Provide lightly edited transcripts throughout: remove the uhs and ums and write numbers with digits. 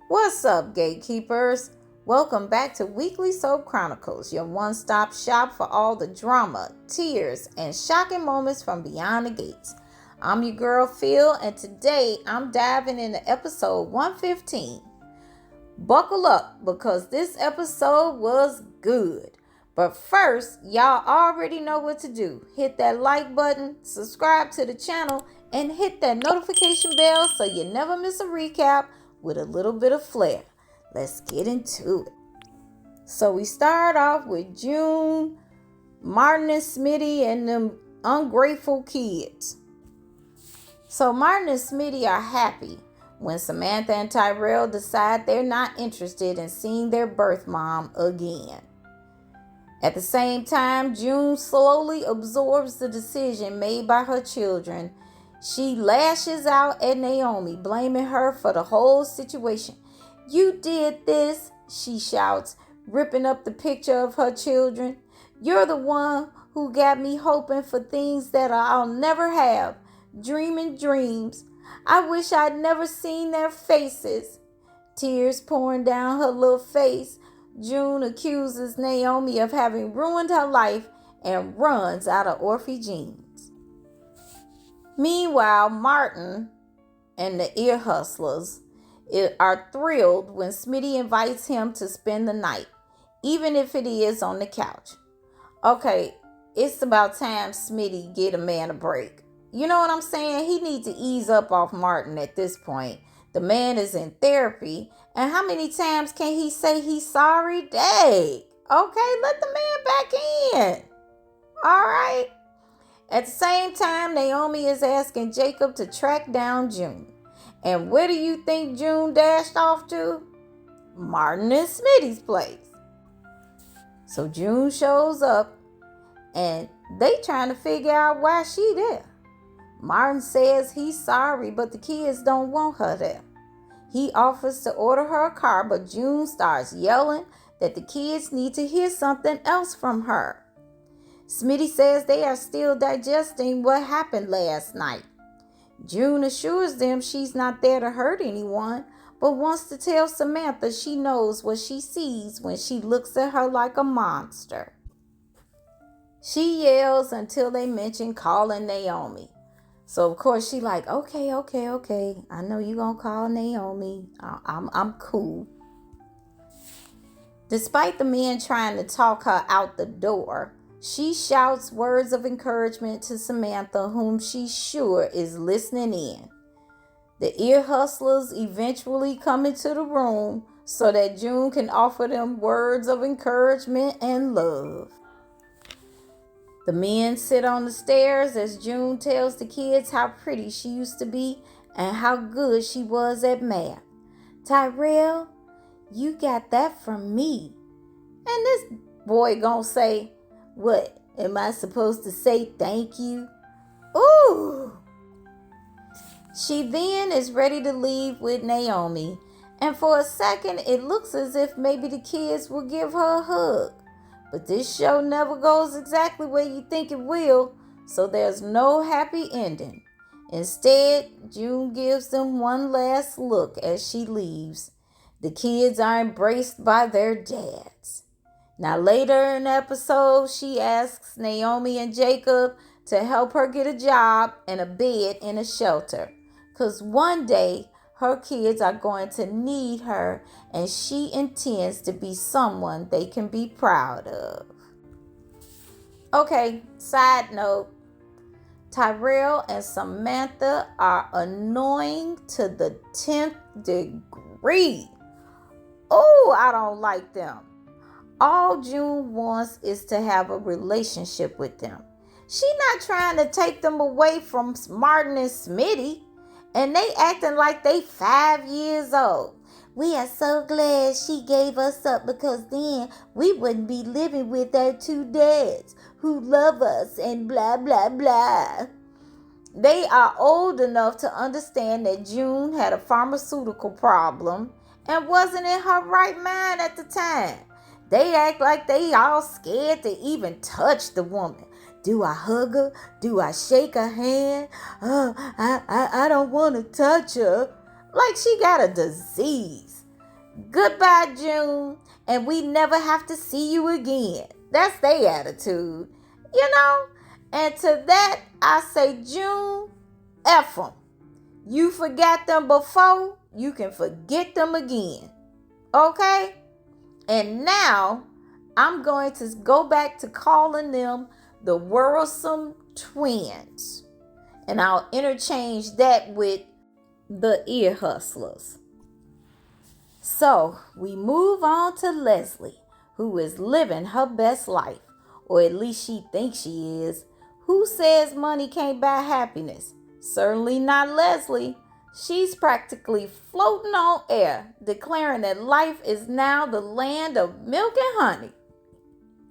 What's up, Gatekeepers? Welcome back to Weekly Soap Chronicles, your one-stop shop for all the drama, tears, and shocking moments from beyond the gates. I'm your girl Phil, and today I'm diving into episode 115. Buckle up because this episode was good. But first, y'all already know what to do. Hit that like button, subscribe to the channel, and hit that notification bell so you never miss a recap with a little bit of flair. Let's get into it. So we start off with June, Martin and Smitty, and them ungrateful kids. So Martin and Smitty are happy when Samantha and Tyrell decide they're not interested in seeing their birth mom again. At the same time, June slowly absorbs the decision made by her children. She lashes out at Naomi, blaming her for the whole situation. "You did this," she shouts, ripping up the picture of her children. "You're the one who got me hoping for things that I'll never have, dreaming dreams. I wish I'd never seen their faces." Tears pouring down her little face, June accuses Naomi of having ruined her life and runs out of Orphe jeans. Meanwhile, Martin and the ear hustlers are thrilled when Smitty invites him to spend the night, even if it is on the couch. Okay, it's about time Smitty get a man a break. You know what I'm saying? He needs to ease up off Martin at this point. The man is in therapy, and how many times can he say he's sorry? Dang. Okay, let the man back in. All right. At the same time, Naomi is asking Jacob to track down June. And where do you think June dashed off to? Martin and Smitty's place. So June shows up, and they trying to figure out why she there. Martin says he's sorry, but the kids don't want her there. He offers to order her a car, but June starts yelling that the kids need to hear something else from her. Smitty says they are still digesting what happened last night. June assures them she's not there to hurt anyone, but wants to tell Samantha she knows what she sees when she looks at her like a monster. She yells until they mention calling Naomi. So of course she like, okay. I know you gonna call Naomi. I'm cool. Despite the men trying to talk her out the door, she shouts words of encouragement to Samantha, whom she's sure is listening in. The ear hustlers eventually come into the room so that June can offer them words of encouragement and love. The men sit on the stairs as June tells the kids how pretty she used to be and how good she was at math. "Tyrell, you got that from me." And this boy gonna say, "What, am I supposed to say thank you?" Ooh! She then is ready to leave with Naomi, and for a second it looks as if maybe the kids will give her a hug. But this show never goes exactly where you think it will, so there's no happy ending. Instead, June gives them one last look as she leaves. The kids are embraced by their dads. Now later in the episode, she asks Naomi and Jacob to help her get a job and a bed in a shelter, because one day her kids are going to need her, and she intends to be someone they can be proud of. Okay, side note. Tyrell and Samantha are annoying to the 10th degree. Oh, I don't like them. All June wants is to have a relationship with them. She not trying to take them away from Martin and Smitty. And they acting like they 5 years old. "We are so glad she gave us up because then we wouldn't be living with our two dads who love us and blah, blah, blah." They are old enough to understand that June had a pharmaceutical problem and wasn't in her right mind at the time. They act like they all scared to even touch the woman. "Do I hug her? Do I shake her hand? I don't want to touch her." Like she got a disease. Goodbye, June, and we never have to see you again. That's their attitude, you know? And to that, I say, June, F them. You forgot them before, you can forget them again. Okay? And now, I'm going to go back to calling them the Whirlsome Twins. And I'll interchange that with the Ear Hustlers. So, we move on to Leslie, who is living her best life, or at least she thinks she is. Who says money can't buy happiness? Certainly not Leslie. She's practically floating on air, declaring that life is now the land of milk and honey.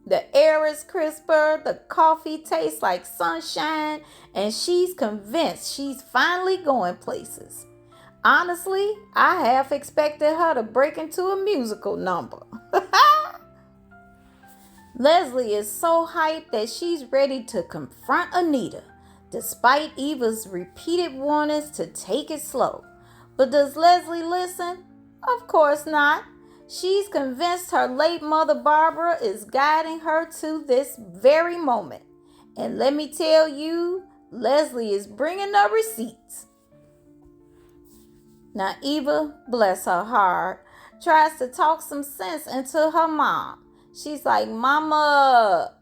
The air is crisper, the coffee tastes like sunshine, and she's convinced she's finally going places. Honestly, I half expected her to break into a musical number. Leslie is so hyped that she's ready to confront Anita, despite Eva's repeated warnings to take it slow. But does Leslie listen? Of course not. She's convinced her late mother Barbara is guiding her to this very moment. And let me tell you, Leslie is bringing the receipts. Now Eva, bless her heart, tries to talk some sense into her mom. She's like, Mama,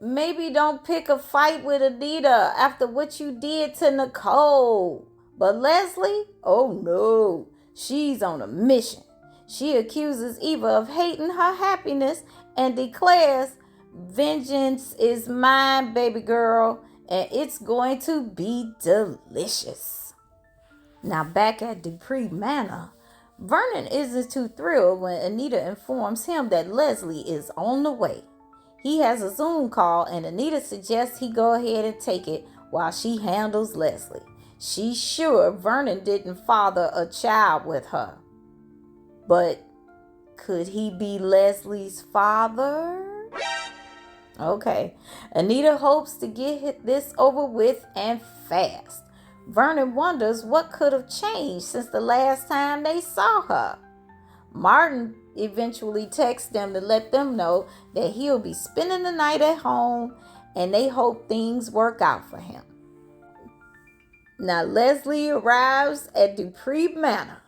maybe don't pick a fight with Anita after what you did to Nicole. But Leslie, oh no, she's on a mission. She accuses Eva of hating her happiness and declares, vengeance is mine, baby girl, and it's going to be delicious. Now back at Dupree Manor, Vernon isn't too thrilled when Anita informs him that Leslie is on the way. He has a Zoom call and Anita suggests he go ahead and take it while she handles Leslie. She's sure Vernon didn't father a child with her. But could he be Leslie's father? Okay. Anita hopes to get this over with and fast. Vernon wonders what could have changed since the last time they saw her. Martin eventually texts them to let them know that he'll be spending the night at home and they hope things work out for him. Now Leslie arrives at Dupree Manor.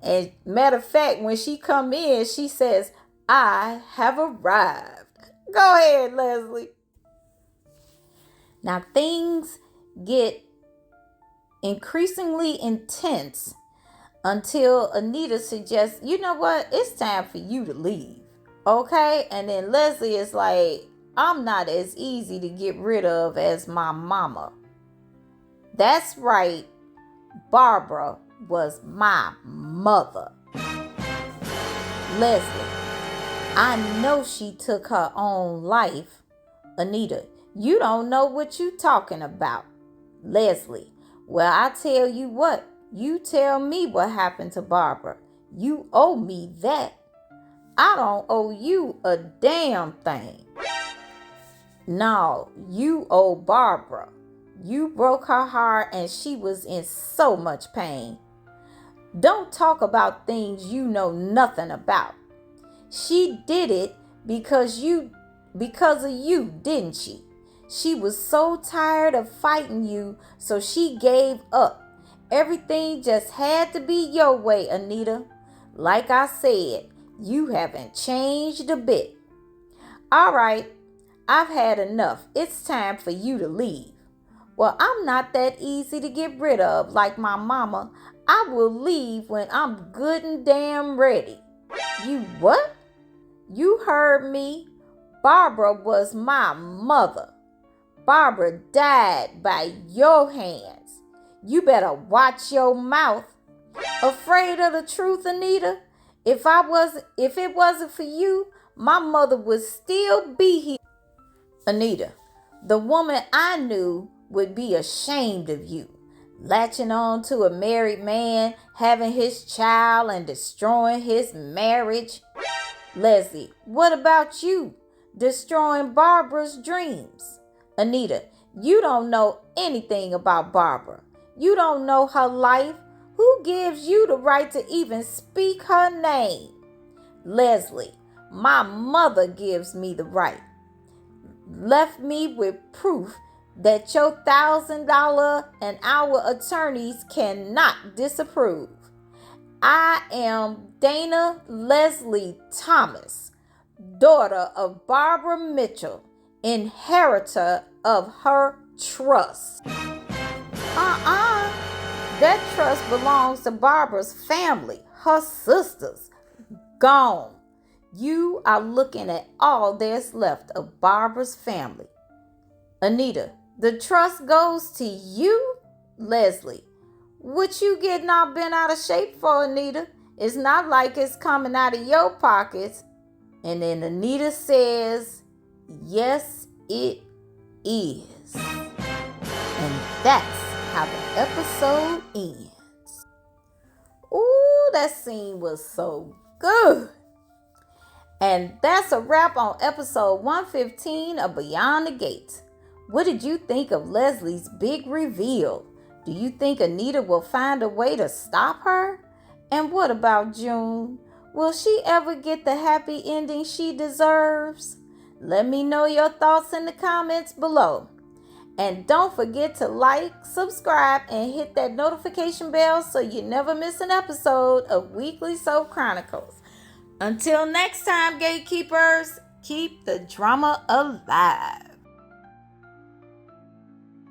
And matter of fact, when she come in, she says, I have arrived. Go ahead, Leslie. Now things get increasingly intense until Anita suggests, you know what, it's time for you to leave. Okay? And then Leslie is like, I'm not as easy to get rid of as my mama. That's right. Barbara was my mother. Leslie, I know she took her own life. Anita, you don't know what you talking about. Leslie, well, I tell you what, you tell me what happened to Barbara. You owe me that. I don't owe you a damn thing. No, you owe Barbara. You broke her heart and she was in so much pain. Don't talk about things you know nothing about. She did it because of you, didn't she? She was so tired of fighting you, so she gave up. Everything just had to be your way, Anita. Like I said, you haven't changed a bit. All right, I've had enough. It's time for you to leave. Well, I'm not that easy to get rid of like my mama. I will leave when I'm good and damn ready. You what? You heard me. Barbara was my mother. Barbara died by your hands. You better watch your mouth. Afraid of the truth, Anita? If it wasn't for you, my mother would still be here. Anita, the woman I knew would be ashamed of you. Latching on to a married man, having his child, and destroying his marriage. Leslie, what about you? Destroying Barbara's dreams. Anita, you don't know anything about Barbara. You don't know her life. Who gives you the right to even speak her name? Leslie, my mother gives me the right. Left me with proof that your $1,000 an hour attorneys cannot disapprove. I am Dana Leslie Thomas, daughter of Barbara Mitchell, inheritor of her trust. That trust belongs to Barbara's family, her sisters. Gone. You are looking at all there's left of Barbara's family. Anita, the trust goes to you, Leslie. What you getting all bent out of shape for, Anita? It's not like it's coming out of your pockets. And then Anita says, yes, it is. And that's how the episode ends. Ooh, that scene was so good. And that's a wrap on episode 115 of Beyond the Gates. What did you think of Leslie's big reveal? Do you think Anita will find a way to stop her? And what about June? Will she ever get the happy ending she deserves? Let me know your thoughts in the comments below. And don't forget to like, subscribe, and hit that notification bell so you never miss an episode of Weekly Soap Chronicles. Until next time, Gatekeepers, keep the drama alive.